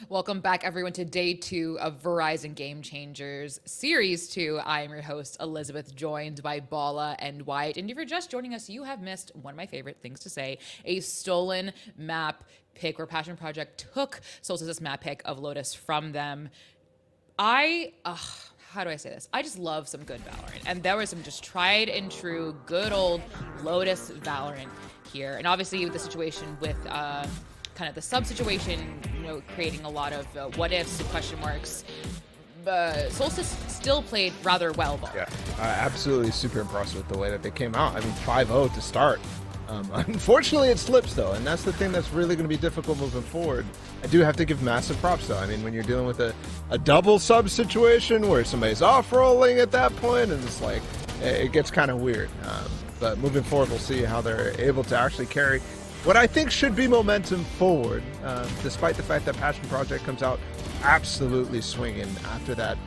Welcome back, everyone, to day 2 of Verizon Game Changers Series 2. I am your host, Elizabeth, joined by Bala and Wyatt. And if you're just joining us, you have missed one of my favorite things to say, a stolen map pick where Passion Project took Solstice's map pick of Lotus from them. How do I say this? I just love some good Valorant. And there was some just tried and true, good old Lotus Valorant here. And obviously with the situation with kind of the sub situation, creating a lot of what ifs, question marks. Solstice still played rather well, though. Yeah, absolutely super impressed with the way that they came out. I mean, 5-0 to start. Unfortunately, it slips, though, and that's the thing that's really going to be difficult moving forward. I do have to give massive props, though. I mean, when you're dealing with a double sub situation where somebody's off-rolling at that point, and it's like, it gets kind of weird. But moving forward, we'll see how they're able to actually carry what I think should be momentum forward, despite the fact that Passion Project comes out absolutely swinging after that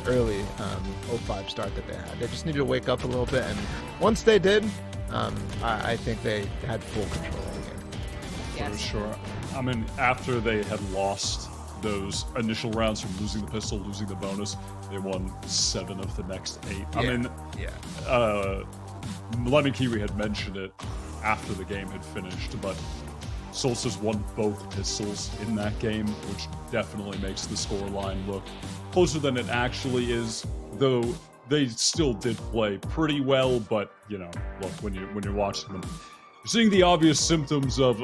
early 0-5 start that they had. They just needed to wake up a little bit, and once they did, I think they had full control of the game. Yes. For sure. I mean, after they had lost those initial rounds from losing the pistol, losing the bonus, they won 7 of the next 8. Yeah. I mean, Lemon Kiwi had mentioned it after the game had finished, but Solstice won both pistols in that game, which definitely makes the scoreline look closer than it actually is, though they still did play pretty well. But look, when you're watching them, you're seeing the obvious symptoms of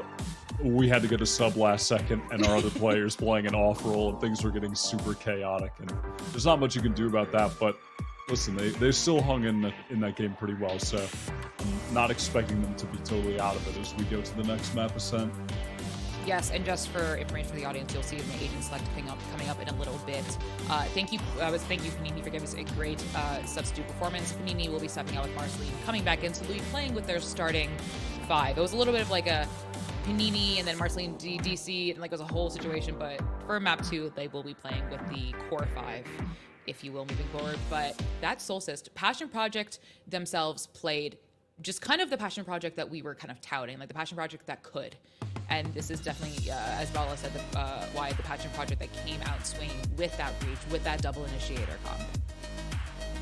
we had to get a sub last second and our other players playing an off roll and things were getting super chaotic, and there's not much you can do about that. But listen, they still hung in that game pretty well, so I'm not expecting them to be totally out of it as we go to the next map, Ascent. Yes, and just for information for the audience, you'll see in the agent select coming up in a little bit. Thank you, Panini, for giving us a great substitute performance. Panini will be stepping out with Marceline, coming back in, so they'll be playing with their starting 5. It was a little bit of like a Panini and then Marceline DC, and like it was a whole situation, but for map 2, they will be playing with the core 5, if you will, moving forward. But that's Solstice. Passion Project themselves played just kind of the Passion Project that we were kind of touting, like the Passion Project that could. And this is definitely, as Bala said, why the Passion Project that came out swinging with that reach, with that double initiator comp.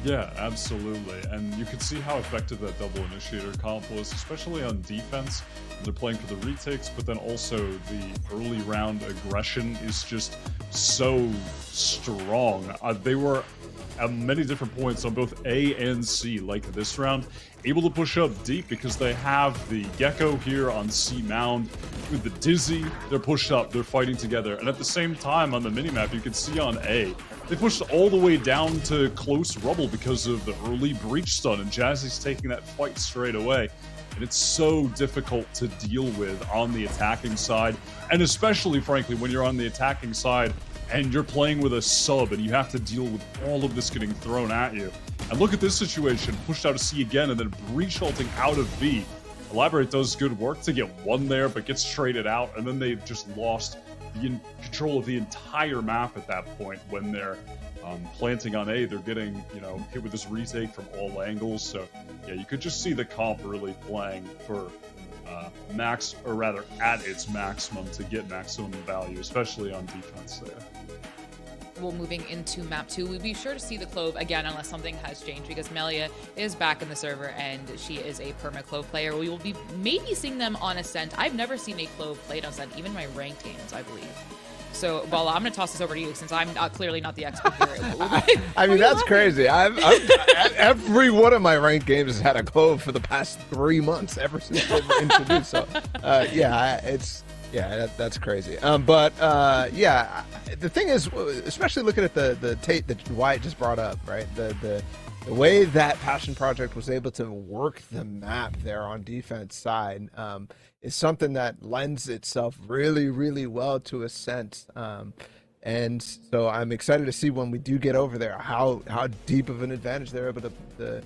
Yeah, absolutely. And you could see how effective that double initiator comp was, especially on defense. They're playing for the retakes, but then also the early round aggression is just so strong. They were at many different points on both A and C, like this round, able to push up deep because they have the Gecko here on C Mound. With the Dizzy, they're pushed up, they're fighting together. And at the same time on the minimap, you can see on A, they pushed all the way down to close rubble because of the early breach stun, and Jazzy's taking that fight straight away. And it's so difficult to deal with on the attacking side, and especially, frankly, when you're on the attacking side and you're playing with a sub and you have to deal with all of this getting thrown at you. And look at this situation, pushed out of C again and then breach ulting out of B. Elaborate does good work to get one there, but gets traded out, and then they've just lost the control of the entire map at that point. When they're planting on A, they're getting hit with this retake from all angles. So yeah, you could just see the comp really playing for max, or rather at its maximum, to get maximum value, especially on defense there. Well, moving into map 2, we'll be sure to see the Clove again unless something has changed, because Melia is back in the server and she is a perma Clove player. We will be maybe seeing them on Ascent. I've never seen a Clove played on Ascent, even my ranked games, I believe. So, Bala, I'm going to toss this over to you since I'm clearly not the expert here. I mean, that's crazy. Every one of my ranked games has had a Clove for the past 3 months, ever since they were introduced. So, that's crazy. The thing is, especially looking at the tape that Wyatt just brought up, right? The way that Passion Project was able to work the map there on defense side is something that lends itself really, really well to Ascent. And so I'm excited to see when we do get over there how deep of an advantage they're able to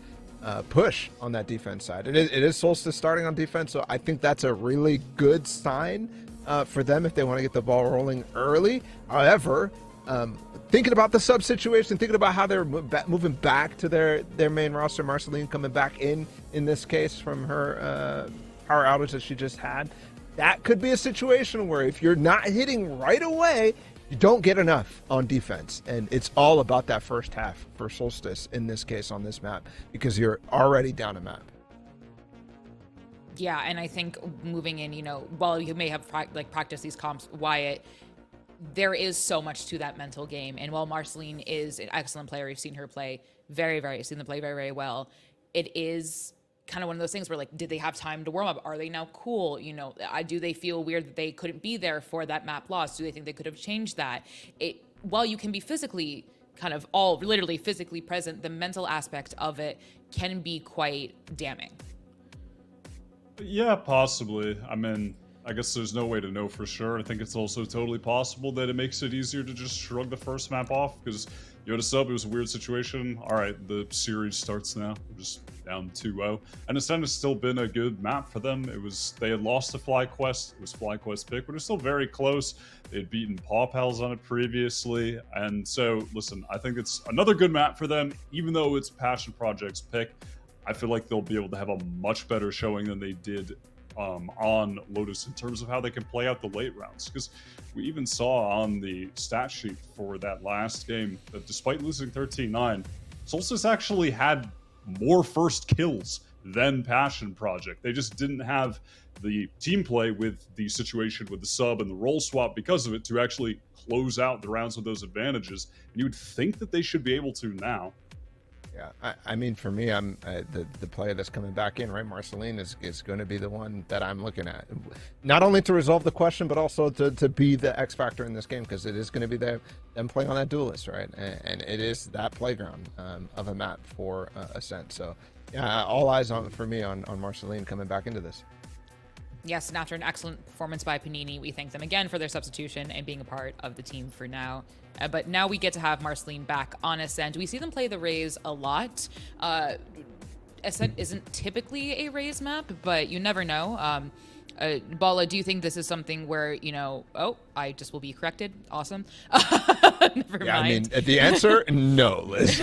push on that defense side. It is Solstice starting on defense, so I think that's a really good sign for them if they want to get the ball rolling early. However, thinking about the sub situation, thinking about how they're moving back to their main roster, Marceline coming back in this case from her power outage that she just had, that could be a situation where if you're not hitting right away, you don't get enough on defense, and it's all about that first half for Solstice in this case on this map, because you're already down a map. Yeah, and I think moving in, while you may have practiced these comps, Wyatt, there is so much to that mental game. And while Marceline is an excellent player, we've seen her play seen them play very, very well. It is kind of one of those things where, like, did they have time to warm up? Are they now cool? Do they feel weird that they couldn't be there for that map loss? Do they think they could have changed that? While you can be physically kind of literally physically present, the mental aspect of it can be quite damning. Yeah, possibly. I mean, I guess there's no way to know for sure. I think it's also totally possible that it makes it easier to just shrug the first map off, because you had a sub, it was a weird situation. All right, the series starts now. We're just down 2-0. And Ascent has still been a good map for them. They had lost to FlyQuest. It was FlyQuest's pick, but it's still very close. They had beaten Paw Pals on it previously. And so, listen, I think it's another good map for them, even though it's Passion Project's pick. I feel like they'll be able to have a much better showing than they did on Lotus in terms of how they can play out the late rounds. Because we even saw on the stat sheet for that last game that despite losing 13-9, Solstice actually had more first kills than Passion Project. They just didn't have the team play with the situation with the sub and the role swap because of it to actually close out the rounds with those advantages. And you would think that they should be able to now. Yeah, I mean, for me, I'm the player that's coming back in, right? Marceline is going to be the one that I'm looking at, not only to resolve the question, but also to be the X factor in this game, because it is going to be them playing on that duelist, right? And it is that playground of a map for Ascent. So, yeah, all eyes for me on Marceline coming back into this. Yes, and after an excellent performance by Panini, we thank them again for their substitution and being a part of the team for now. But now we get to have Marceline back on Ascent. We see them play the Rays a lot. Ascent isn't typically a Rays map, but you never know. Bala, do you think this is something where, I just will be corrected? Awesome. Never mind. I mean, the answer, no, Liz.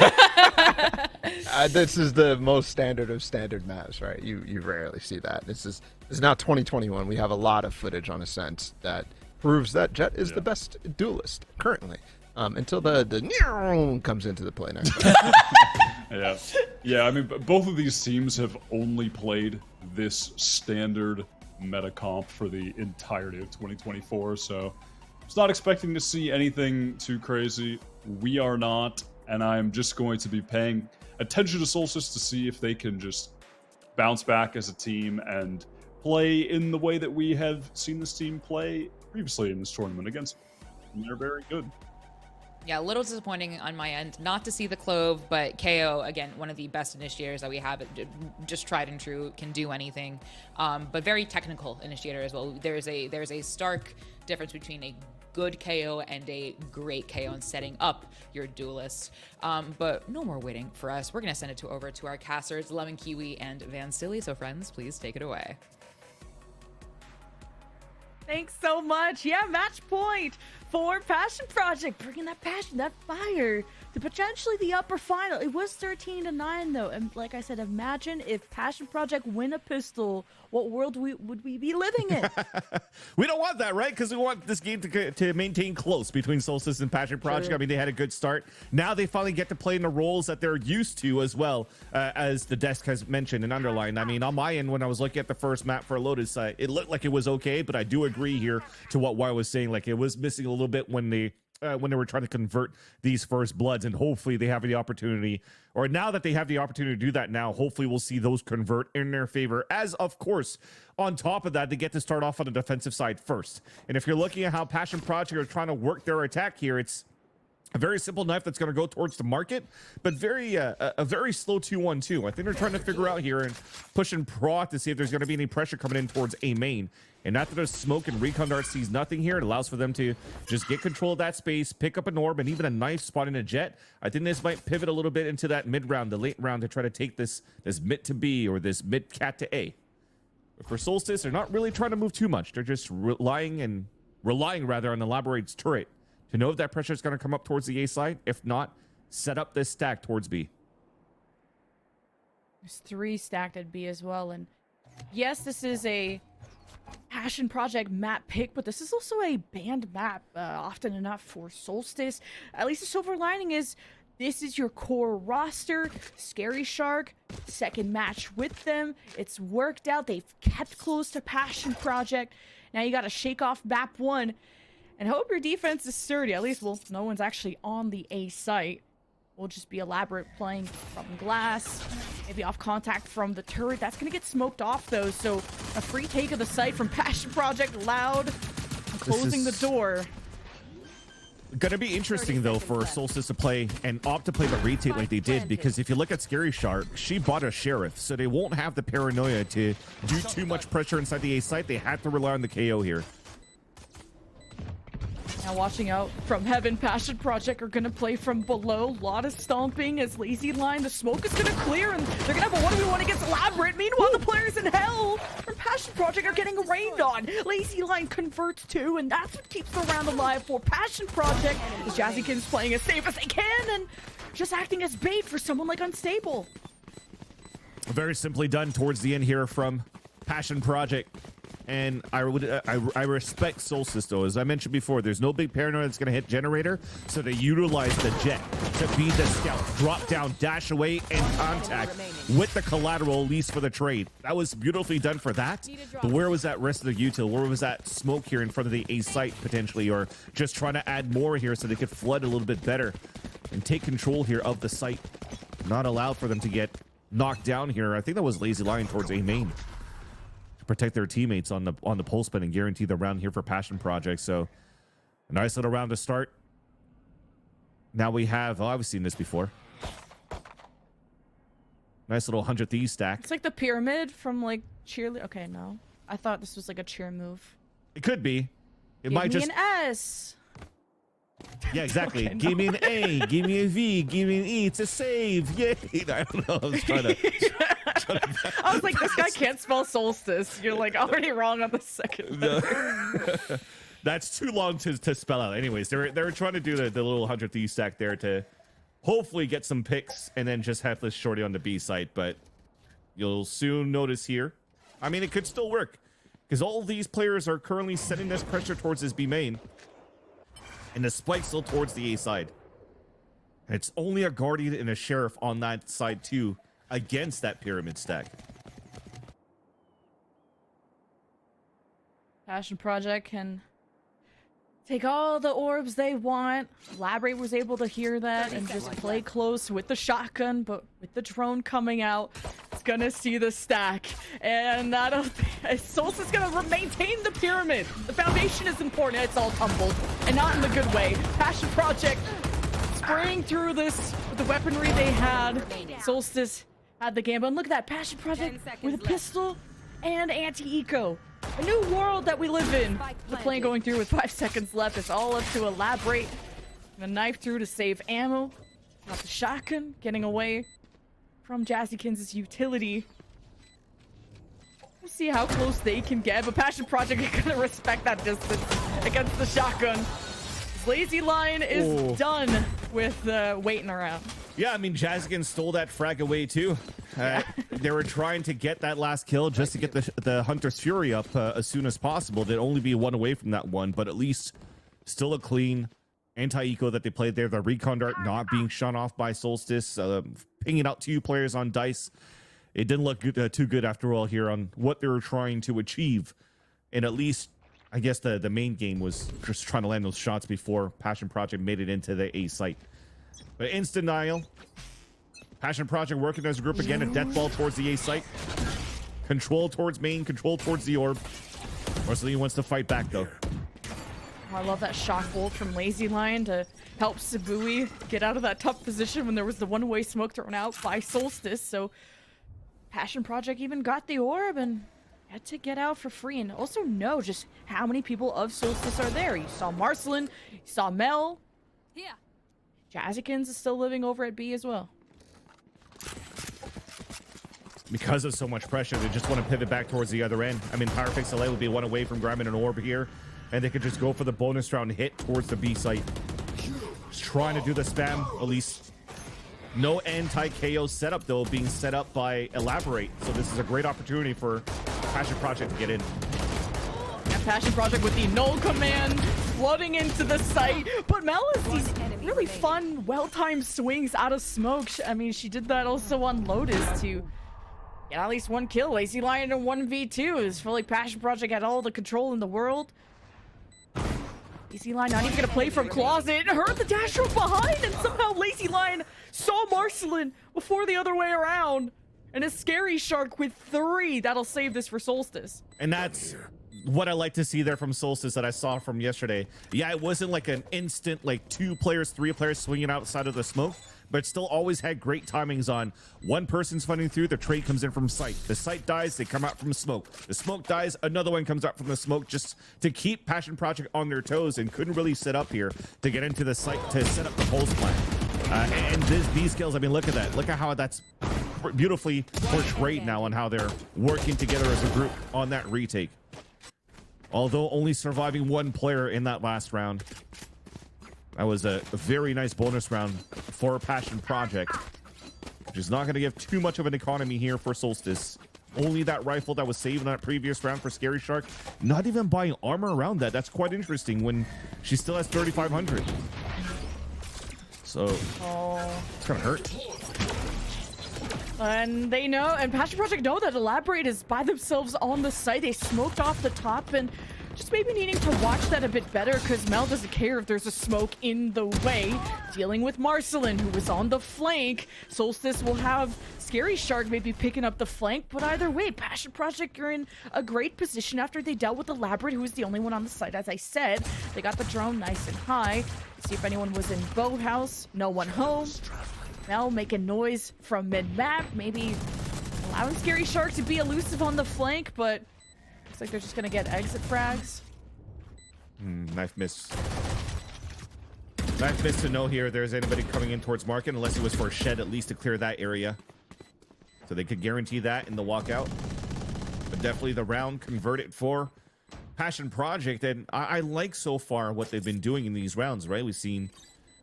This is the most standard of standard maps, right? You rarely see that. It's now 2021. We have a lot of footage on Ascent that proves that Jet is the best duelist currently, until the comes into the play next time. Yeah. I mean, both of these teams have only played this standard meta comp for the entirety of 2024, so I was not expecting to see anything too crazy. We are not, and I'm just going to be paying attention to Solstice to see if they can just bounce back as a team and play in the way that we have seen this team play previously in this tournament against them. And they're very good. Yeah, a little disappointing on my end not to see the Clove, but KO, again, one of the best initiators that we have, just tried and true, can do anything, but very technical initiator as well. There's a stark difference between a good KO and a great KO in setting up your duelist. But no more waiting for us. We're going to send it over to our casters, Lemon Kiwi and Van Silly. So friends, please take it away. Thanks so much. Yeah, match point for Passion Project, bringing that passion, that fire to potentially the upper final. It was 13-9 though, and like I said, imagine if Passion Project win a pistol, what world would we be living in? We don't want that, right? Because we want this game to maintain close between Solstice and Passion Project. Sure. I mean, they had a good start. Now they finally get to play in the roles that they're used to as well, as the desk has mentioned and underlined. I mean, on my end, when I was looking at the first map for Lotus, it looked like it was okay, but I do agree here to what Wyatt was saying. Like, it was missing a little bit when they were trying to convert these first bloods, and hopefully they have the opportunity, or now that they have the opportunity to do that now, hopefully we'll see those convert in their favor, as of course on top of that they get to start off on the defensive side first. And if you're looking at how Passion Project are trying to work their attack here, it's a very simple knife that's going to go towards the market, but a very slow 2-1-2. I think they're trying to figure out here and pushing Prot to see if there's going to be any pressure coming in towards A main. And after the smoke and Recon Dart sees nothing here, it allows for them to just get control of that space, pick up an orb, and even a knife spotting a Jet. I think this might pivot a little bit into that mid round, the late round, to try to take this mid to B or this mid cat to A. But for Solstice, they're not really trying to move too much. They're just relying on Elaborate's turret to know if that pressure is going to come up towards the A side. If not, set up this stack towards B. There's 3 stacked at B as well, and yes, this is a Passion Project map pick, but this is also a banned map often enough for Solstice. At least the silver lining is this is your core roster. Scary Shark, second match with them. It's worked out. They've kept close to Passion Project. Now you got to shake off map 1 and hope your defense is sturdy. At least, well, no one's actually on the A site. Will just be elaborate playing from glass, maybe off contact from the turret. That's gonna get smoked off though, so a free take of the site from Passion Project. Loud closing the door. Gonna be interesting though for Solstice to play and opt to play the retake like they did, because if you look at Scary Shark, she bought a Sheriff, so they won't have the paranoia to do too much pressure inside the A site. They had to rely on the KO here. Now watching out from heaven, Passion Project are gonna play from below. Lotus stomping as Lazy Line. The smoke is gonna clear and they're gonna have a 1v1 against Elaborate. Meanwhile, the players in hell from Passion Project are getting rained on. Lazy Line converts too, and that's what keeps the round alive for Passion Project. As Jazzykins playing as safe as they can and just acting as bait for someone like Unstable. Very simply done towards the end here from Passion Project. And I respect Solstice though. As I mentioned before, there's no big paranoia that's going to hit Generator, so they utilize the jet to be the scout, drop down, dash away, and contact with the collateral, at least for the trade. That was beautifully done for that. But where was that rest of the util? Where was that smoke here in front of the A site potentially, or just trying to add more here so they could flood a little bit better and take control here of the site? Not allow for them to get knocked down here. I think that was Lazy Lion towards A main. Protect their teammates on the pole spin and guarantee the round here for Passion Project. So a nice little round to start. Now we have, oh, I've seen this before. Nice little 100 Thieves stack. It's like the pyramid from like cheerleader. Okay, no. I thought this was like a cheer move. It could be. It Give might me just an S. Yeah, exactly. Okay, no. Give me an A, give me a V, give me an E. It's a save. Yay. I don't know. I was trying to I was like, this guy can't spell solstice. You're like already wrong on the second letter. That's too long to spell out. Anyways, they're trying to do the little 100 Thieves stack there to hopefully get some picks and then just have this shorty on the B site. But you'll soon notice here, I mean, it could still work because all of these players are currently sending this pressure towards his B main. And the spike's still towards the A side. And it's only a Guardian and a Sheriff on that side too against that pyramid stack. Passion Project can take all the orbs they want. Elaborate was able to hear that and just play close with the shotgun, but with the drone coming out, it's gonna see the stack. And Solstice is gonna maintain the pyramid. The foundation is important. It's all tumbled, and not in the good way. Passion Project spraying through this with the weaponry they had. Solstice had the game, but look at that Passion Project with a pistol and anti-eco. A new world that we live in. The plane going through with 5 seconds left. It's all up to Elaborate. The knife through to save ammo. Got the shotgun getting away from Jazzykins' utility. We'll see how close they can get, but Passion Project is gonna respect that distance against the shotgun. Lazy Lion is done with waiting around. Yeah, I mean, Jazzykins stole that frag away too. They were trying to get that last kill just to get the Hunter's Fury up as soon as possible. They'd only be one away from that one, but at least still a clean anti-eco that they played there. The recon dart not being shot off by Solstice, pinging out 2 players on dice. It didn't look good, too good after all here on what they were trying to achieve. And at least, I guess the main game was just trying to land those shots before Passion Project made it into the A site. But instant denial. Passion Project working as a group again. A death ball towards the A site. Control towards main. Control towards the orb. Marceline wants to fight back though. Oh, I love that shock bolt from Lazy Lion to help Sabui get out of that tough position when there was the one-way smoke thrown out by Solstice. So Passion Project even got the orb and had to get out for free, and also know just how many people of Solstice are there. You saw Marceline, you saw Mel. Yeah. Jazzykins is still living over at B as well. Because of so much pressure, they just want to pivot back towards the other end. I mean, Pyrefix LA would be one away from grabbing an orb here, and they could just go for the bonus round hit towards the B site. Just trying to do the spam, at least. No anti-KO setup, though, being set up by Elaborate. So this is a great opportunity for Passion Project to get in. Passion Project with the null command flooding into the site, but Mel has these really fun, well-timed swings out of smoke. I mean, she did that also on Lotus to get at least one kill. Lazy Lion in 1v2 is feel like Passion Project had all the control in the world. Lazy Lion not even gonna play from closet. Heard the dash from behind, and somehow Lazy Lion saw Marcelin before the other way around. And a Scary Shark with 3. That'll save this for Solstice. And that's what I like to see there from Solstice that I saw from yesterday. Yeah, it wasn't like an instant, like 2 players, 3 players swinging outside of the smoke, but still always had great timings on one person's funding through, the trade comes in from sight. The sight dies, they come out from smoke. The smoke dies, another one comes out from the smoke, just to keep Passion Project on their toes, and couldn't really sit up here to get into the site to set up the pulse plan. And these skills, I mean, look at that. Look at how that's beautifully portrayed now on how they're working together as a group on that retake. Although only surviving 1 player in that last round. That was a very nice bonus round for Passion Project, which is not going to give too much of an economy here for Solstice. Only that rifle that was saved in that previous round for Scary Shark. Not even buying armor around that. That's quite interesting when she still has 3,500. So it's gonna hurt. And they know, and Passion Project know that Elaborate is by themselves on the site. They smoked off the top, and just maybe needing to watch that a bit better, because Mel doesn't care if there's a smoke in the way. Dealing with Marcelin, who was on the flank. Solstice will have Scary Shark maybe picking up the flank, but either way, Passion Project are in a great position after they dealt with Elaborate, who was the only one on the site. As I said, they got the drone nice and high. See if anyone was in boathouse. No one home. Mel making noise from mid-map, maybe allowing Scary Shark to be elusive on the flank, but looks like they're just gonna get exit frags. Knife miss. Knife miss to know here there's anybody coming in towards market, unless it was for a shed at least to clear that area. So they could guarantee that in the walkout. But definitely the round converted for Passion Project, and I like so far what they've been doing in these rounds, right? We've seen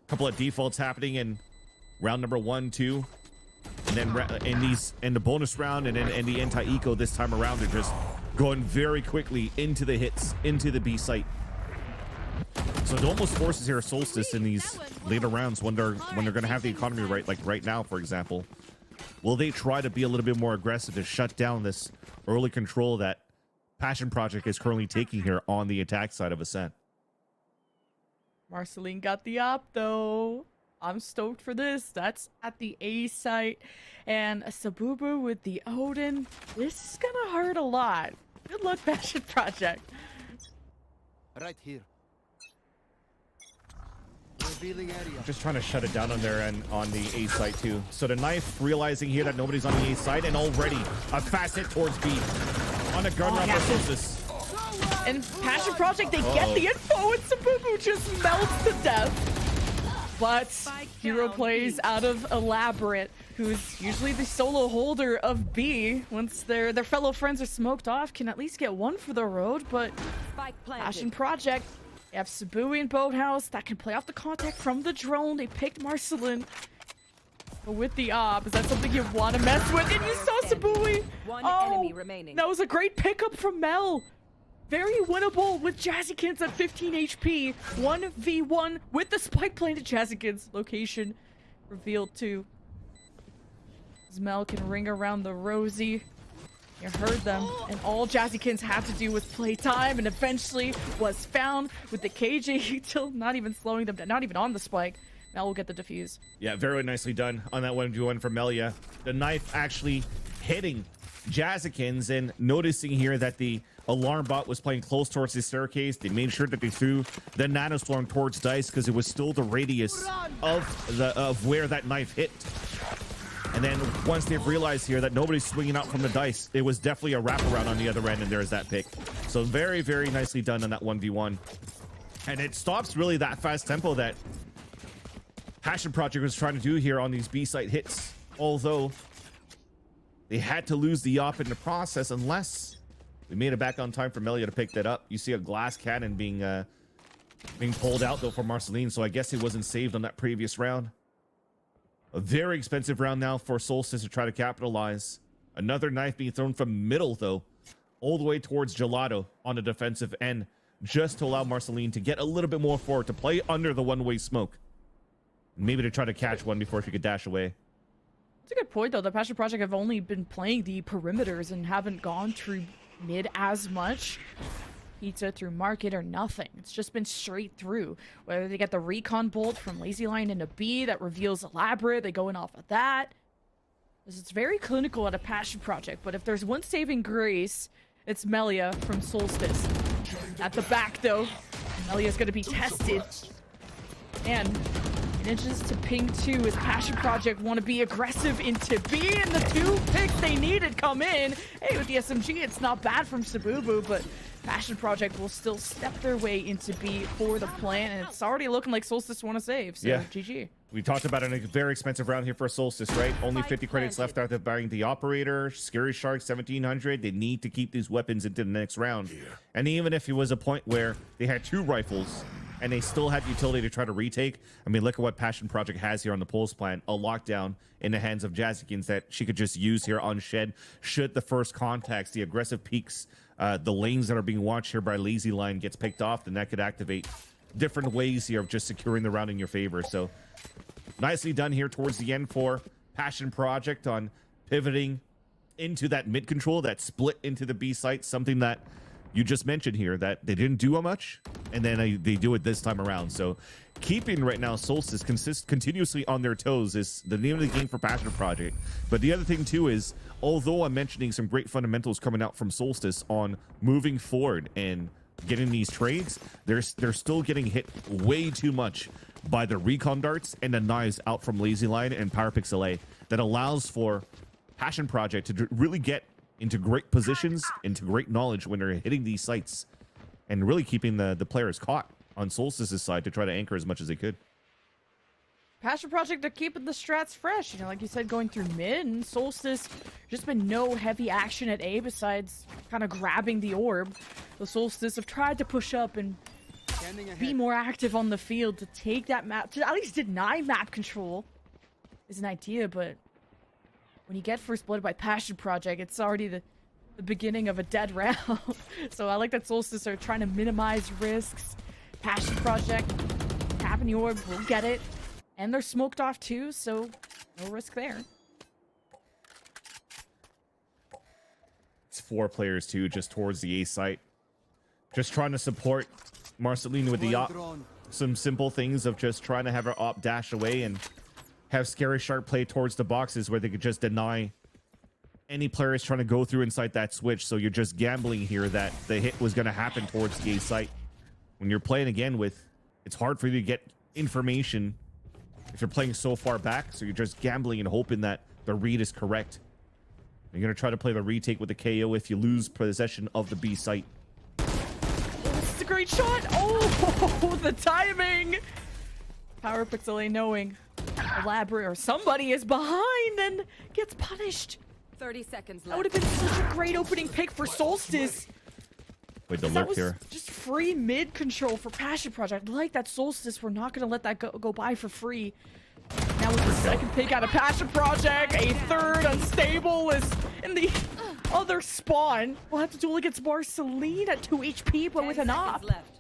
a couple of defaults happening in round number 1, 2, and then in the bonus round, and then in the anti-eco this time around, they're just going very quickly into the hits, into the B site. So it almost forces here Solstice in these later rounds when they're going to have the economy right, like right now, for example. Will they try to be a little bit more aggressive to shut down this early control that Passion Project is currently taking here on the attack side of Ascent? Marceline got the op though. I'm stoked for this. That's at the A site. And a Sabubu with the Odin. This is gonna hurt a lot. Good luck, Passion Project. Right here. Revealing area. Just trying to shut it down on their end on the A site too. So the knife realizing here that nobody's on the A site, and already a fast hit towards B on a gun round for Solstice. And Passion Project, they get the info, and Sabubu just melts to death. But hero plays out of Elaborate, who's usually the solo holder of B. Once their fellow friends are smoked off, can at least get one for the road. But Passion Project, they have Sabui and Boathouse that can play off the contact from the drone. They picked Marcelin. But with the op, is that something you want to mess with? And you saw Sabui. Enemy remaining. That was a great pickup from Mel. Very winnable with Jazzykins at 15 HP. 1v1 with the spike planted. Jazzykins location revealed too. As Mel can ring around the Rosie. You heard them. And all Jazzykins had to do was play time, and eventually was found with the KJ util not even slowing them down, not even on the spike. Mel will get the defuse. Yeah, very nicely done on that 1v1 from Melia. The knife actually hitting Jazzykins, and noticing here that the alarm bot was playing close towards the staircase. They made sure that they threw the nanostorm towards Dice because it was still the radius of where that knife hit. And then once they've realized here that nobody's swinging out from the Dice, it was definitely a wraparound on the other end, and there's that pick. So very, very nicely done on that 1v1. And it stops really that fast tempo that Passion Project was trying to do here on these B-site hits. Although they had to lose the op in the process, unless we made it back on time for Melia to pick that up. You see a glass cannon being pulled out though for Marceline, so I guess it wasn't saved on that previous round. A very expensive round now for Solstice to try to capitalize. Another knife being thrown from middle though all the way towards Gelato on the defensive end, just to allow Marceline to get a little bit more forward, to play under the one-way smoke. Maybe to try to catch one before she could dash away. That's a good point, though. The Passion Project have only been playing the perimeters and haven't gone through mid as much. Pizza through market or nothing. It's just been straight through. Whether they get the recon bolt from Lazy Line into B that reveals Elaborate, they go in off of that. It's very clinical at a Passion Project, but if there's one saving grace, it's Melia from Solstice. At the back, though, Melia's going to be tested. And inches to ping 2 as Passion Project want to be aggressive into B, and the 2 picks they needed come in. Hey, with the SMG, it's not bad from Sabubu, but Passion Project will still step their way into B for the plan, and it's already looking like Solstice want to save, so yeah. GG. We talked about a very expensive round here for Solstice, right? Only 50 credits left after buying the Operator, Scary Shark, 1700. They need to keep these weapons into the next round. And even if it was a point where they had 2 rifles and they still had utility to try to retake, I mean, look at what Passion Project has here on the Pulse plan. A lockdown in the hands of Jazzikins that she could just use here on Shed should the first contacts, the aggressive peaks, the lanes that are being watched here by Lazy Line gets picked off, then that could activate different ways here of just securing the round in your favor. So nicely done here towards the end for Passion Project on pivoting into that mid control, that split into the B site, something that you just mentioned here that they didn't do much, and then they do it this time around. So keeping right now Solstice continuously on their toes is the name of the game for Passion Project. But the other thing too is, although I'm mentioning some great fundamentals coming out from Solstice on moving forward and getting these trades, they're still getting hit way too much by the recon darts and the knives out from Lazy Line and PowerPixel A that allows for Passion Project to really get into great positions, into great knowledge when they're hitting these sites, and really keeping the players caught on Solstice's side to try to anchor as much as they could. Passion Project, they're keeping the strats fresh. You know, like you said, going through mid, and Solstice, just been no heavy action at A besides kind of grabbing the orb. The Solstice have tried to push up and be more active on the field to take that map, to at least deny map control is an idea, but when you get first blood by Passion Project, it's already the beginning of a dead round. So I like that Solstice are trying to minimize risks. Passion Project, tapping the orb, will get it. And they're smoked off too, so no risk there. It's 4 players too, just towards the A site. Just trying to support Marceline with the op. Some simple things of just trying to have her op dash away and have Scary Shark play towards the boxes where they could just deny any players trying to go through inside that switch. So you're just gambling here that the hit was going to happen towards the A site. When you're playing again with, it's hard for you to get information if you're playing so far back. So you're just gambling and hoping that the read is correct. You're going to try to play the retake with the KO if you lose possession of the B site. This is a great shot. Oh, the timing. PowerPixel A knowing Elaborate or somebody is behind and gets punished. 30 seconds left. That would have been such a great opening pick for Solstice. Wait, the That look was here. just free mid control for Passion Project. I like that Solstice. We're not going to let that go by for free. Now with the second pick out of Passion Project, a third unstable is in the other spawn. We'll have to duel against Marceline at 2 HP, but with an op. Left.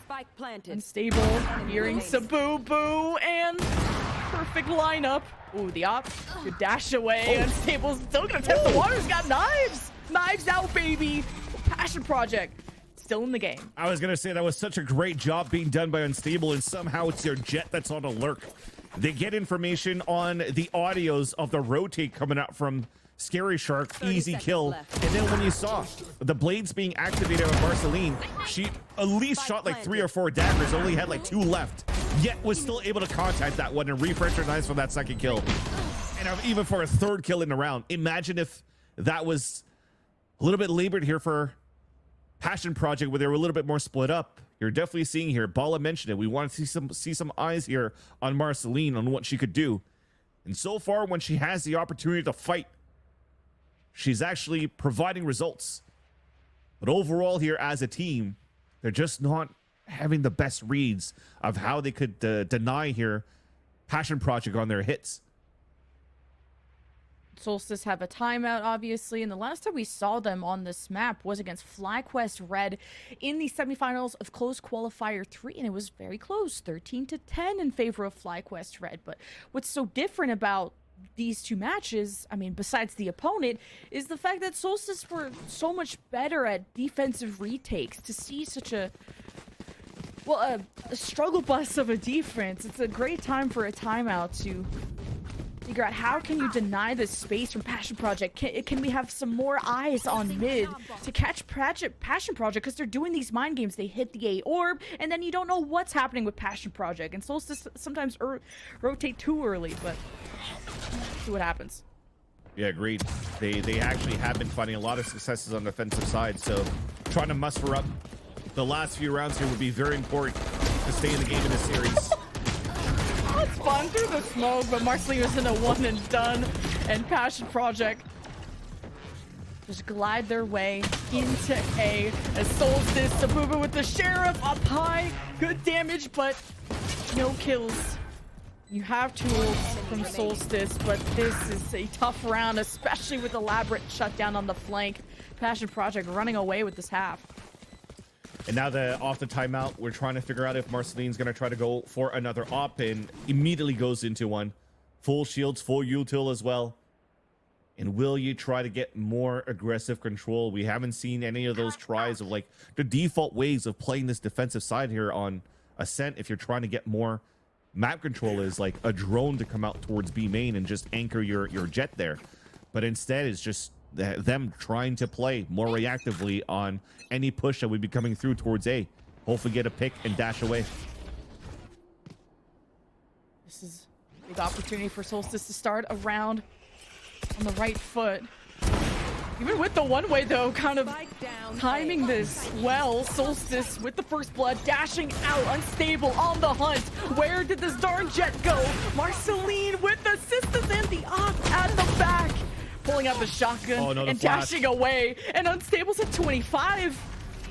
Spike planted. Unstable, hearing Sabubu, and perfect lineup. Ooh, the op could dash away. Unstable's still gonna test the waters. Got knives. Knives out, baby. Passion Project still in the game. I was going to say that was such a great job being done by Unstable, and somehow it's your Jet that's on a lurk. They get information on the audios of the rotate coming out from Scary Shark, easy kill. left. And then when you saw the blades being activated on Marceline, she at least shot like 3 or 4 daggers, only had like 2 left, yet was still able to contact that one and refresh her knives for that second kill. And even for a 3rd kill in the round. Imagine if that was a little bit labored here for Passion Project, where they were a little bit more split up. You're definitely seeing here, Bala mentioned it, we want to see some eyes here on Marceline on what she could do. And so far, when she has the opportunity to fight, she's actually providing results. But overall here as a team, they're just not having the best reads of how they could deny here Passion Project on their hits. Solstice have a timeout, obviously, and the last time we saw them on this map was against FlyQuest Red in the semifinals of Close Qualifier 3, and it was very close, 13-10 in favor of FlyQuest Red. But what's so different about these two matches, I mean, besides the opponent, is the fact that Solstice were so much better at defensive retakes. To see such a struggle bus of a defense, it's a great time for a timeout to figure out how can you deny this space from Passion Project. Can we have some more eyes on mid to catch Passion Project, because they're doing these mind games. They hit the A orb, and then you don't know what's happening with Passion Project. And Solstice sometimes rotate too early, but see what happens. Yeah, agreed. They actually have been finding a lot of successes on the offensive side, so trying to muster up the last few rounds here would be very important to stay in the game in this series. It's fun through the smoke, but Marceline was in a one and done, and Passion Project just glide their way into A as Solstice, Sabuba with the Sheriff up high. Good damage, but no kills. You have tools from Solstice, but this is a tough round, especially with elaborate shutdown on the flank. Passion Project running away with this half. And now off the timeout, we're trying to figure out if Marceline's going to try to go for another op, and immediately goes into one. Full shields, full util as well. And will you try to get more aggressive control? We haven't seen any of those tries of like the default ways of playing this defensive side here on Ascent. If you're trying to get more map control, is like a drone to come out towards B main and just anchor your jet there. But instead it's just them trying to play more reactively on any push that would be coming through towards A. Hopefully get a pick and dash away. This is a big opportunity for Solstice to start a round on the right foot. Even with the one way though, kind of timing this well. Solstice with the first blood, dashing out, unstable, on the hunt. Where did this darn jet go? Marceline with assistance and the op at the back. Pulling out the shotgun and dashing away. And Unstable's at 25.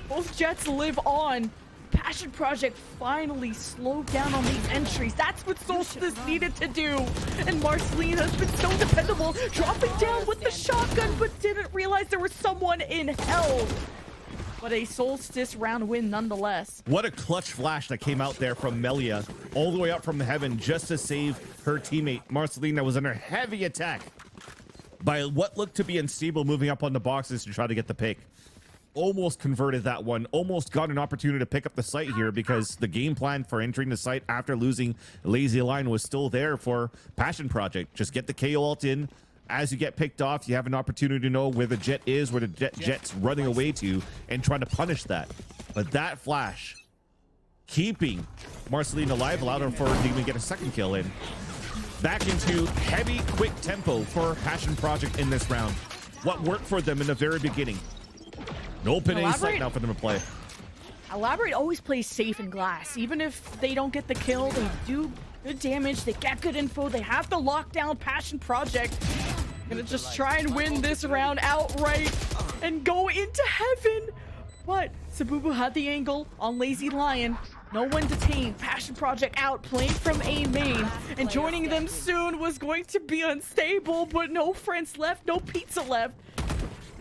Both jets live on. Passion Project finally slowed down on these entries. That's what Solstice needed to do. And Marceline has been so dependable, dropping down with the shotgun, but didn't realize there was someone in hell. But a Solstice round win nonetheless. What a clutch flash that came out there from Melia, all the way up from heaven just to save her teammate. Marceline that was under heavy attack by what looked to be Unstable, moving up on the boxes to try to get the pick. Almost converted that one, almost got an opportunity to pick up the site here, because the game plan for entering the site after losing Lazy Line was still there for Passion Project. Just get the KO ult in. As you get picked off, you have an opportunity to know where the jet is, where the jet's running away to, and try to punish that. But that flash, keeping Marceline alive, allowed her for to even get a second kill in. Back into heavy, quick tempo for Passion Project in this round. What worked for them in the very beginning. No open A site now for them to play. Elaborate always plays safe in glass. Even if they don't get the kill, they do good damage, they get good info, they have to lock down Passion Project. Gonna just try and win this round outright and go into heaven. But Sabubu had the angle on Lazy Lion. No one detained. Passion Project out, playing from A main. And joining them soon was going to be Unstable, but no friends left, no pizza left.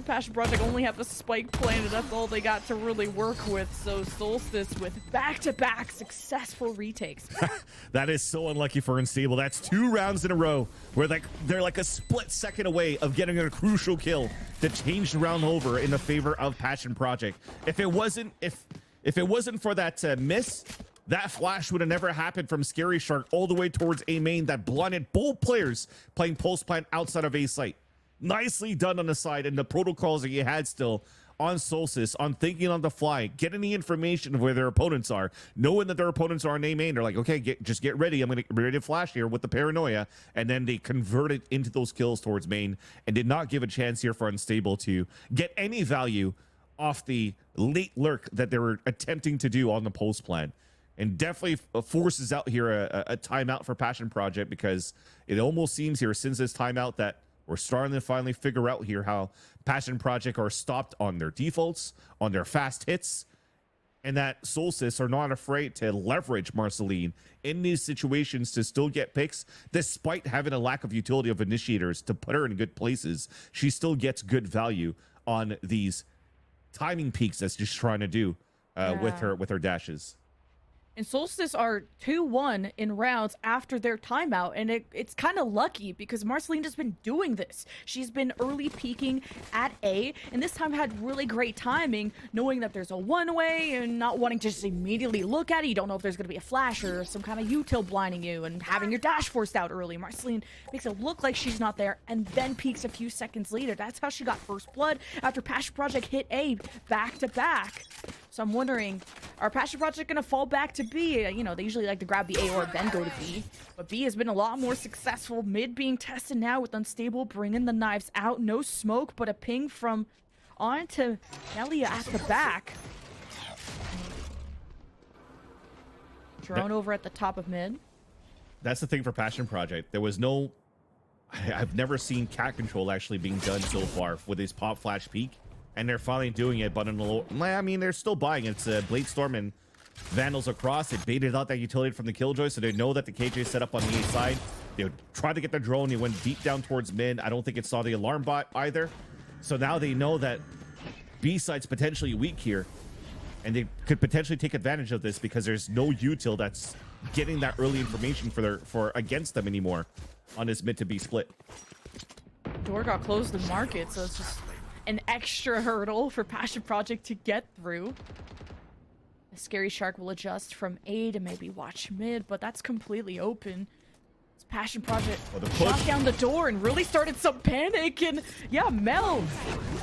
Passion Project only have a spike planted. That's all they got to really work with. So Solstice with back-to-back successful retakes. That is so unlucky for Unstable. That's 2 rounds in a row where they're like a split second away of getting a crucial kill to change the round over in the favor of Passion Project. If it wasn't for that miss, that flash would have never happened from Scary Shark all the way towards A main that blinded both players playing Pulse Plant outside of A site. Nicely done on the side, and the protocols that you had still on Solstice, on thinking on the fly, getting the information of where their opponents are, knowing that their opponents are on A main. They're like, okay, just get ready. I'm going to be ready to flash here with the paranoia. And then they converted into those kills towards main and did not give a chance here for Unstable to get any value off the late lurk that they were attempting to do on the post plan. And definitely forces out here a timeout for Passion Project, because it almost seems here since this timeout that we're starting to finally figure out here how Passion Project are stopped on their defaults, on their fast hits, and that Solstice are not afraid to leverage Marceline in these situations to still get picks, despite having a lack of utility of initiators to put her in good places. She still gets good value on these timing peaks that she's trying to do with her dashes. And Solstice are 2-1 in rounds after their timeout, and it's kind of lucky because Marceline has been doing this. She's been early peeking at A, and this time had really great timing, knowing that there's a one-way and not wanting to just immediately look at it. You don't know if there's going to be a flash or some kind of util blinding you, and having your dash forced out early. Marceline makes it look like she's not there, and then peeks a few seconds later. That's how she got first blood after Passion Project hit A back-to-back. So I'm wondering, are Passion Project going to fall back to B? You know, they usually like to grab the A or then go to B. But B has been a lot more successful. Mid being tested now with Unstable bringing the knives out. No smoke, but a ping from on to Nelia at the back. Drone over at the top of mid. That's the thing for Passion Project. There was no... I've never seen cat control actually being done so far with his pop flash peak. And they're finally doing it, but in the low... I mean, they're still buying it. It's Blade Storm and Vandals across. They baited out that utility from the Killjoy, so they know that the KJ set up on the A side. They tried to get the drone. They went deep down towards mid. I don't think it saw the alarm bot either. So now they know that B side's potentially weak here. And they could potentially take advantage of this because there's no util that's getting that early information for against them anymore on this mid to B split. Door got closed to market, so it's just an extra hurdle for Passion Project to get through. The Scary Shark will adjust from A to maybe watch mid, but that's completely open. It's Passion Project shot down the door and really started some panic. And yeah, Mel,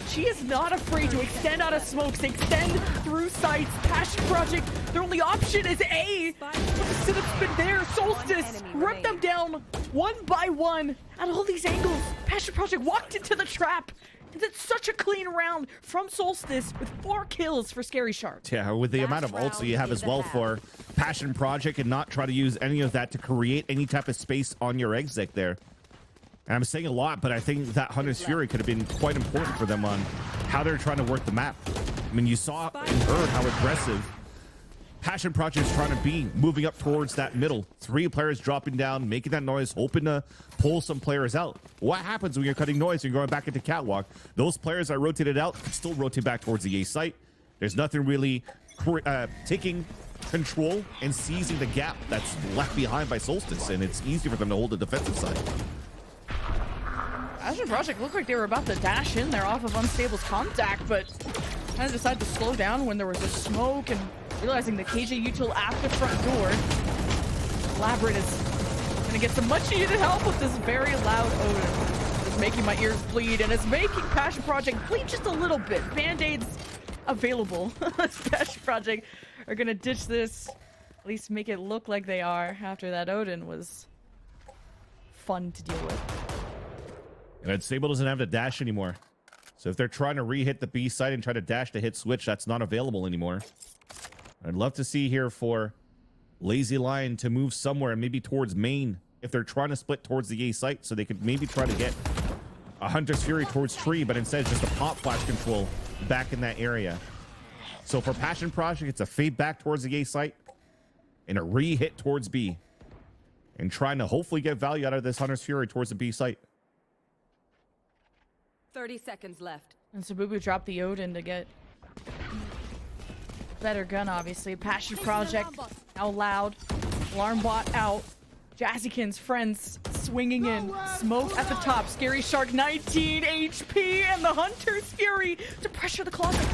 she is not afraid to extend out of smokes, extend through sights. Passion Project, their only option is A. But the setup's been there. Solstice, rip them down one by one at all these angles. Passion Project walked into the trap. And it's such a clean round from Solstice with 4 kills for Scary Shark. Yeah, with the amount of ults you have as well for Passion Project, and not try to use any of that to create any type of space on your exit there. And I'm saying a lot, but I think that Hunter's Fury could have been quite important for them on how they're trying to work the map. I mean, you saw and heard how aggressive Passion Project is trying to be, moving up towards that middle. 3 players dropping down, making that noise, hoping to pull some players out. What happens when you're cutting noise and you're going back into catwalk? Those players that rotated out can still rotate back towards the A site. There's nothing really taking control and seizing the gap that's left behind by Solstice, and it's easy for them to hold the defensive side. Passion Project looked like they were about to dash in there off of Unstable's contact, but kind of decided to slow down when there was a smoke and realizing the KJ util at the front door. Elaborate is gonna get some much needed help with this very loud odor. It's making my ears bleed, and it's making Passion Project bleed just a little bit. Band-aids available. Passion Project are gonna ditch this, at least make it look like they are after that Odin was fun to deal with. And Unstable doesn't have to dash anymore. So if they're trying to re-hit the B side and try to dash to hit switch, that's not available anymore. I'd love to see here for Lazy Lion to move somewhere and maybe towards main if they're trying to split towards the A site, so they could maybe try to get a Hunter's Fury towards tree, but instead it's just a pop flash control back in that area. So for Passion Project, it's a fade back towards the A site and a re-hit towards B, and trying to hopefully get value out of this Hunter's Fury towards the B site. 30 seconds left. And Sabubu dropped the Odin to get better gun, obviously. Passion Project out loud. Alarm bot out. Jazzykin's friends swinging in. Smoke at the top. Scary Shark 19 HP, and the Hunter's Fury to pressure the closet.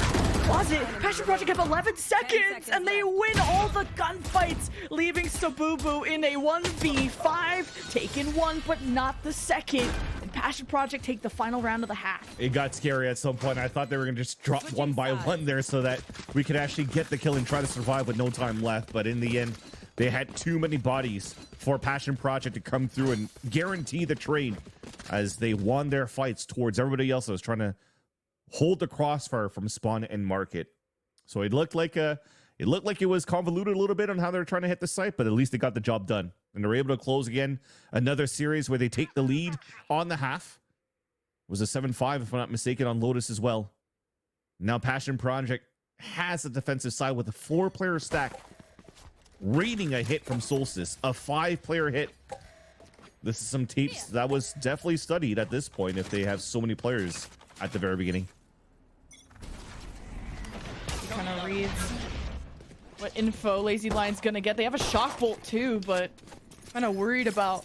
Passion Project have 11 seconds, and they win all the gunfights, leaving Sabubu in a 1v5, taking 1 but not the second. And Passion Project take the final round of the half. It got scary at some point. I thought they were going to just drop one by one there so that we could actually get the kill and try to survive with no time left. But in the end, they had too many bodies for Passion Project to come through and guarantee the trade as they won their fights towards everybody else that was trying to hold the crossfire from spawn and market. So it looked like it was convoluted a little bit on how they're trying to hit the site, but at least they got the job done. And they're able to close again another series where they take the lead on the half. It was a 7-5, if I'm not mistaken, on Lotus as well. Now Passion Project has a defensive side with a 4-player stack, reading a hit from Solstice, a 5-player hit. This is some tapes that was definitely studied at this point if they have so many players at the very beginning. Kind of reads what info Lazy Lion's gonna get. They have a shock bolt too, but kind of worried about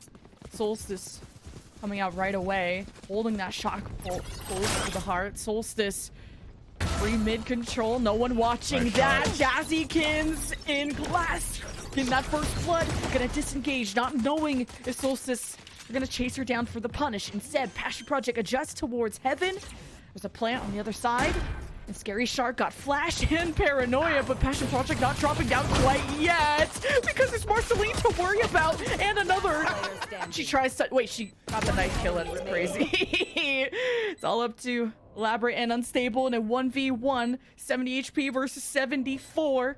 Solstice coming out right away, holding that shock bolt close to the heart. Solstice free mid control, no one watching Nice that. shot. Jazzykins in glass, getting that first blood, gonna disengage, not knowing if Solstice are gonna chase her down for the punish. Instead, Passion Project adjusts towards heaven. There's a plant on the other side. And Scary Shark got flash and paranoia, but Passion Project not dropping down quite yet because there's Marceline to worry about and another. She tries to wait. She got the nice kill. It was crazy. It's all up to Elaborate and Unstable in a 1v1, 70 HP versus 74.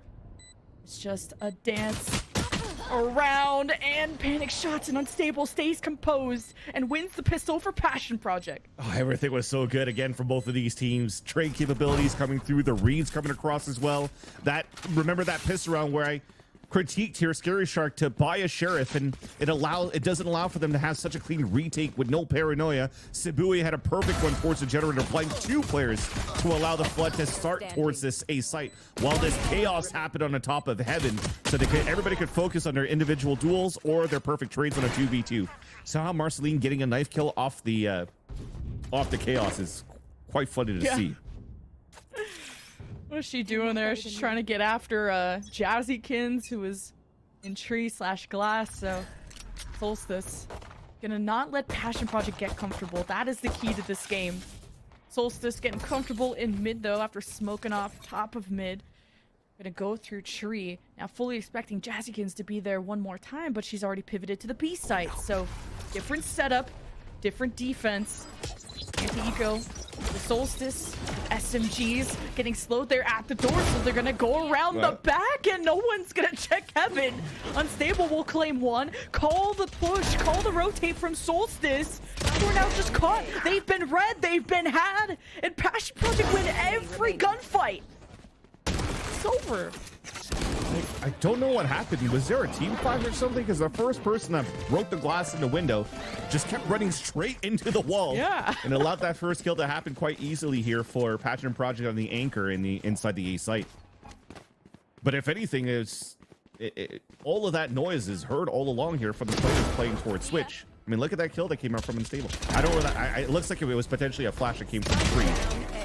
It's just a dance around, and Panic shots, and Unstable stays composed and wins the pistol for Passion Project. Oh, everything was so good again from both of these teams. Trade capabilities coming through, the reads coming across as well. Remember that pistol round where I critiqued here Scary Shark to buy a sheriff, and it doesn't allow for them to have such a clean retake with no paranoia. Sibui had a perfect one towards the generator, playing 2 players to allow the flood to start towards this A site, while this chaos happened on the top of heaven, so everybody could focus on their individual duels or their perfect trades on a 2v2. So how Marceline getting a knife kill off the chaos is quite funny to see. What is she doing there? She's trying to get after Jazzykins, who is in tree/glass. So Solstice gonna not let Passion Project get comfortable. That is the key to this game. Solstice getting comfortable in mid though after smoking off top of mid. Gonna go through tree. Now fully expecting Jazzykins to be there one more time, but she's already pivoted to the B site. So different setup, different defense. Anti-eco, the Solstice, SMGs getting slowed there at the door, so they're gonna go around the back and no one's gonna check heaven. Unstable will claim one, call the push, call the rotate from Solstice. We're now just caught. They've been red, they've been had, and Passion Project win every gunfight. It's over. I don't know what happened. Was there a team fight or something? Because the first person that broke the glass in the window just kept running straight into the wall. Yeah. And allowed that first kill to happen quite easily here for Passion Project on the anchor inside the A site. But if anything, all of that noise is heard all along here from the players playing towards Switch. I mean, look at that kill that came out from Unstable. I don't know that. It looks like it was potentially a flash that came from Tree,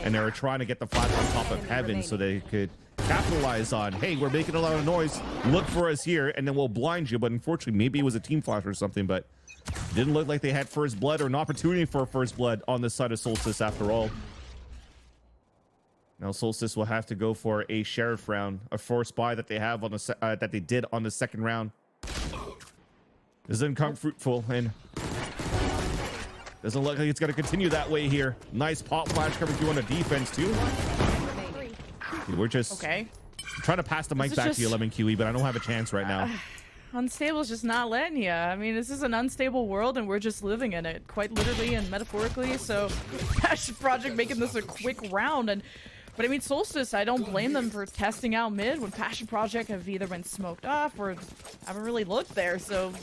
and they were trying to get the flash on top of Heaven so they could capitalize on, hey, we're making a lot of noise, look for us here, and then we'll blind you. But unfortunately, maybe it was a team flash or something, but didn't look like they had first blood or an opportunity for first blood on the side of Solstice after all. Now Solstice will have to go for a sheriff round, a forced buy that they have on the that they did on the second round. This doesn't come fruitful, and doesn't look like it's going to continue that way here. Nice pop flash coming through on the defense too. We're just trying to pass the mic back to you, Lemon QE, but I don't have a chance right now. Unstable's just not letting you. I mean, this is an unstable world, and we're just living in it, quite literally and metaphorically. So, Passion Project making this a quick round, but I mean, Solstice, I don't blame them for testing out mid when Passion Project have either been smoked off or haven't really looked there. So,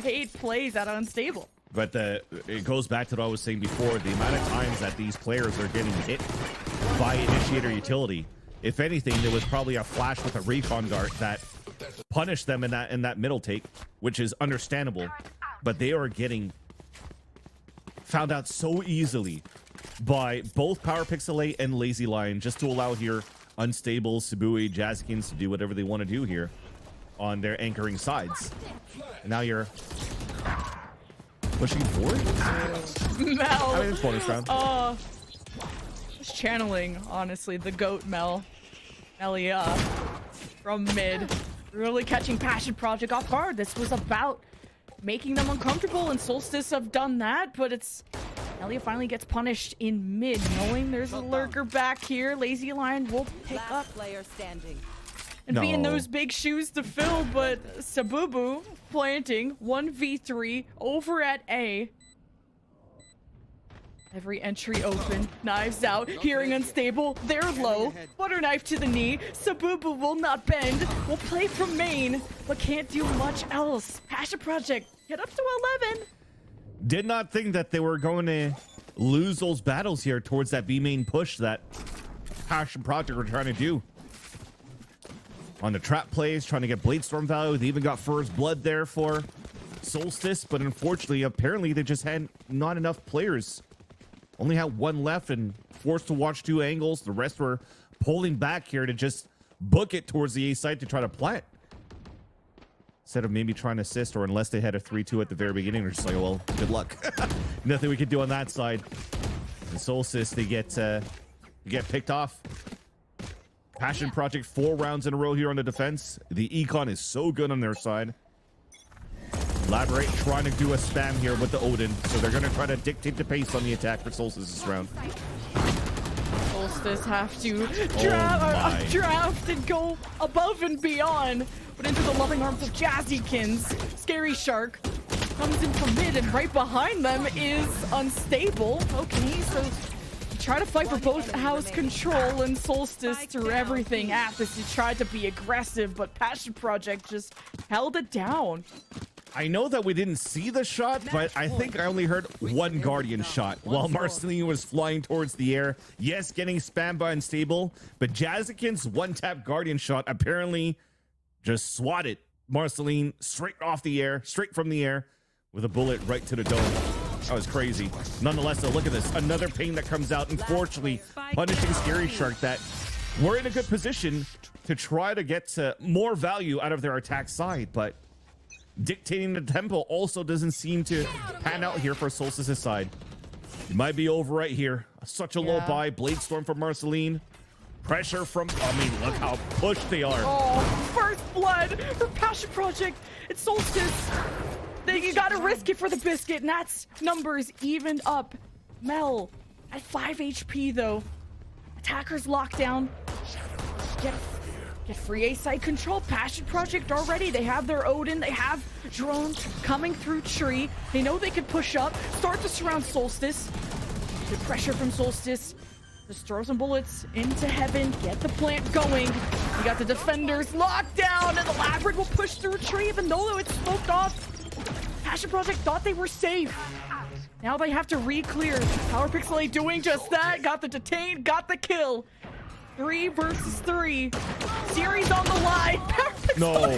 great plays out of Unstable. But it goes back to what I was saying before, the amount of times that these players are getting hit by initiator utility. If anything, there was probably a flash with a recon guard that punished them in that middle take, which is understandable. But they are getting found out so easily by both Power Pixel 8 and Lazy Lion, just to allow here Unstable, Sibui, Jazzykins to do whatever they want to do here on their anchoring sides. And now you're pushing forward? Mel. I mean, it's bonus round. Just channeling, honestly, the GOAT Mel. Melia from mid. Really catching Passion Project off guard. This was about making them uncomfortable, and Solstice have done that, but it's... Melia finally gets punished in mid, knowing there's a lurker back here. Lazy Lion will pick up Player standing. and be in those big shoes to fill, but Sabubu planting 1v3 over at A. Every entry open, knives out, hearing unstable, they're low. Butter knife to the knee, Sabubu will not bend, will play from main, but can't do much else. Passion Project, get up to 11. Did not think that they were going to lose those battles here towards that B main push that Passion Project were trying to do. On the trap plays, trying to get Bladestorm value. They even got first blood there for Solstice, but unfortunately, apparently they just had not enough players. Only had one left and forced to watch 2 angles. The rest were pulling back here to just book it towards the A site to try to plant. Instead of maybe trying to assist, or unless they had a 3-2 at the very beginning, they're just like, well, good luck. Nothing we could do on that side. And Solstice, they get picked off. Passion Project 4 rounds in a row here on the defense. The econ is so good on their side. Elaborate trying to do a spam here with the Odin, so they're going to try to dictate the pace on the attack for Solstice this round. Solstice have to draft and go above and beyond, but into the loving arms of Jazzykins. Scary Shark comes in from mid, and right behind them is Unstable. Okay, so try to fight for both house control, and Solstice threw everything at this. He tried to be aggressive, but Passion Project just held it down. I know that we didn't see the shot, but I think I only heard one Guardian shot while Marceline was flying towards the air. Yes, getting spammed by Unstable, but Jazzykin's one-tap Guardian shot apparently just swatted Marceline straight off the air, straight from the air, with a bullet right to the dome. That was crazy. Nonetheless, though, look at this. Another pain that comes out, unfortunately, punishing Scary Shark that we're in a good position to try to get more value out of their attack side, but dictating the tempo also doesn't seem to pan out here for Solstice's side. It might be over right here. Such a low buy. Bladestorm from Marceline. Pressure from, I mean, look how pushed they are. Oh, first blood for Passion Project. It's Solstice. You gotta risk it for the biscuit, and that's numbers evened up. Mel at 5 HP though. Attackers locked down. Get free A site control. Passion Project already. They have their Odin. They have drones coming through tree. They know they could push up. Start to surround Solstice. Good pressure from Solstice. Just throw some bullets into heaven. Get the plant going. You got the defenders locked down, and the Labyrinth will push through a tree even though it's smoked off. Passion Project thought they were safe. Now they have to re-clear. Power Pixel doing just that. Got the detained, got the kill. 3 versus 3. Series on the line. No. No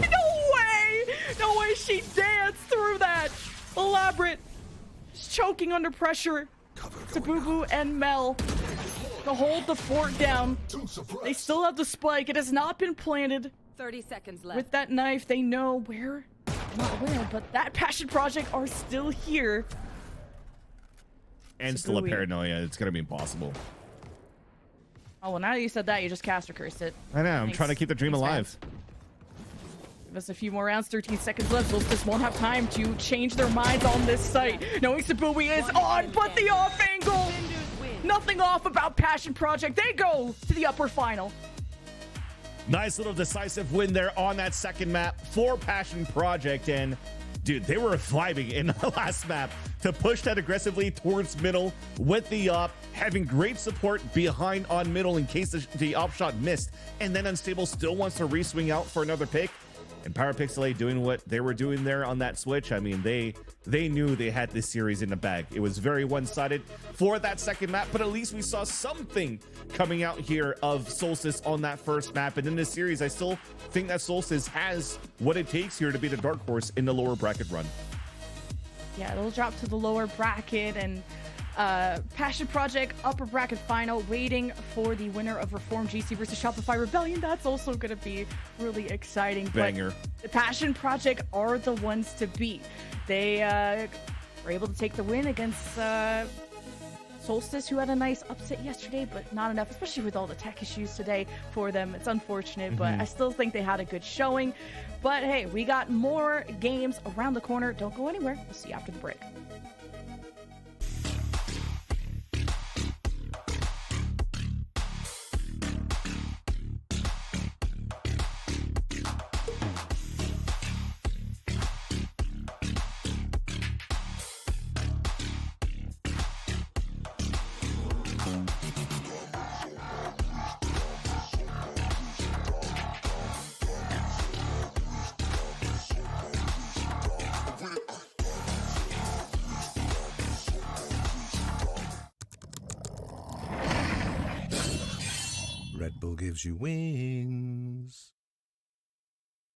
way. No way she danced through that. Elaborate. Just choking under pressure. Sabubu and Mel to hold the fort down. They still have the spike. It has not been planted. 30 seconds left. With that knife, they know where. Not where, but that Passion Project are still here. And still a paranoia. It's going to be impossible. Oh, well, now you said that, you just caster cursed it. I know. I'm Thanks. trying to keep the dream Thanks, alive. fans. Give us a few more rounds. 13 seconds left. Solstice won't have time to change their minds on this site. Knowing Sabui is on, but the off angle. Nothing off about Passion Project. They go to the upper final. Nice little decisive win there on that second map for Passion Project. And dude, they were vibing in the last map to push that aggressively towards middle with the op, having great support behind on middle in case the op shot missed. And then Unstable still wants to re-swing out for another pick. And Power Pixel doing what they were doing there on that switch. I mean, they knew they had this series in the bag. It was very one-sided for that second map, but at least we saw something coming out here of Solstice on that first map. And in this series, I still think that Solstice has what it takes here to be the dark horse in the lower bracket run. Yeah, it'll drop to the lower bracket, and Passion Project upper bracket final, waiting for the winner of Reform GC versus Shopify Rebellion. That's also going to be really exciting. Banger. But the Passion Project are the ones to beat. They were able to take the win against Solstice, who had a nice upset yesterday, but not enough, especially with all the tech issues today for them. It's unfortunate, but I still think they had a good showing. But hey, we got more games around the corner. Don't go anywhere. We'll see you after the break. Red Bull gives you wings.